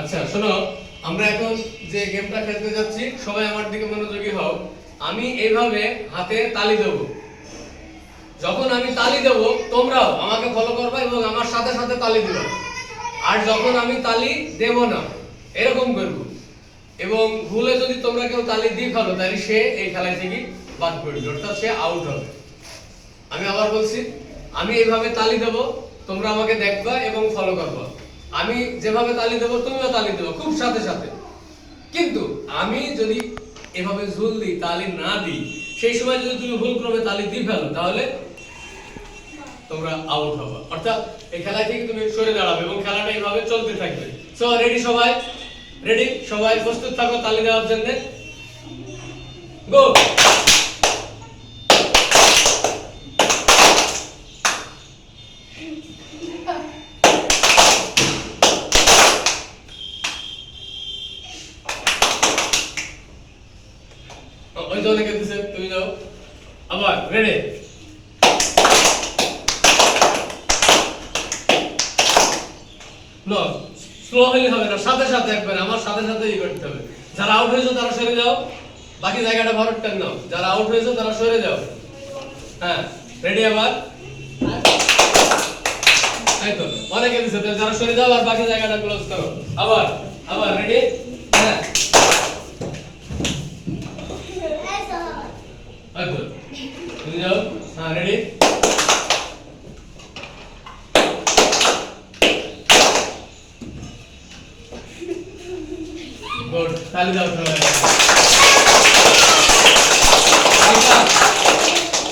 আচ্ছা শোনো, আমরা এখন যে গেমটা খেলতে যাচ্ছি সবাই আমার দিকে মনোযোগী হও। আমি এইভাবে হাতে তালি দেব। যখন আমি তালি দেব তোমরাও আমাকে ফলো করবে এবং আমার সাথে সাথে তালি দিবে। আর যখন আমি তালি দেব না এরকম করব, এবং ভুলে যদি তোমরা কেউ তালি দিয়ে ফেলো তাহলে সে এই খেলা থেকে বাদ পড়বে, অর্থাৎ সে আউট হবে। আমি আবার বলছি, আমি এইভাবে তালি দেব, তোমরা আমাকে দেখবা এবং ফলো করবা। আমি যেভাবে তালি দেবো তুমিও তালি দেবো খুব সাথে সাথে। কিন্তু আমি যদি এভাবে ঝুল দিই, তালি না দিই, সেই সময় যদি তুমি ভুল ক্রমে তালি দিয়ে ফেলো তাহলে তোমরা আউট হবে, অর্থাৎ এই খেলা থেকে তুমি সরে দাঁড়াবে এবং খেলাটা এইভাবে চলতে থাকবে। সো রেডি সবাই? রেডি সবাই? প্রস্তুত থাকো তালি দেওয়ার জন্য। গো। ওই জন্য কে দিছে, তুমি যাও। আবার রেডি। নো, স্লো হলে হবে না, সাথে সাথে একবার আমার সাথে সাথে ই করতে হবে। যারা আউট হয়েছে তারা সরে যাও, বাকি জায়গাটা ভরট টান নাও। যারা আউট হয়েছে তারা সরে যাও। হ্যাঁ রেডি আবার। এই তো অনেকে দিছে, যারা সরে যাও আর বাকি জায়গাটা ক্লোজ করো। আবার আবার রেডি। হ্যাঁ আচ্ছা তুমি যাও। হ্যাঁ রেডি। গুড, তালি দাও সবাই।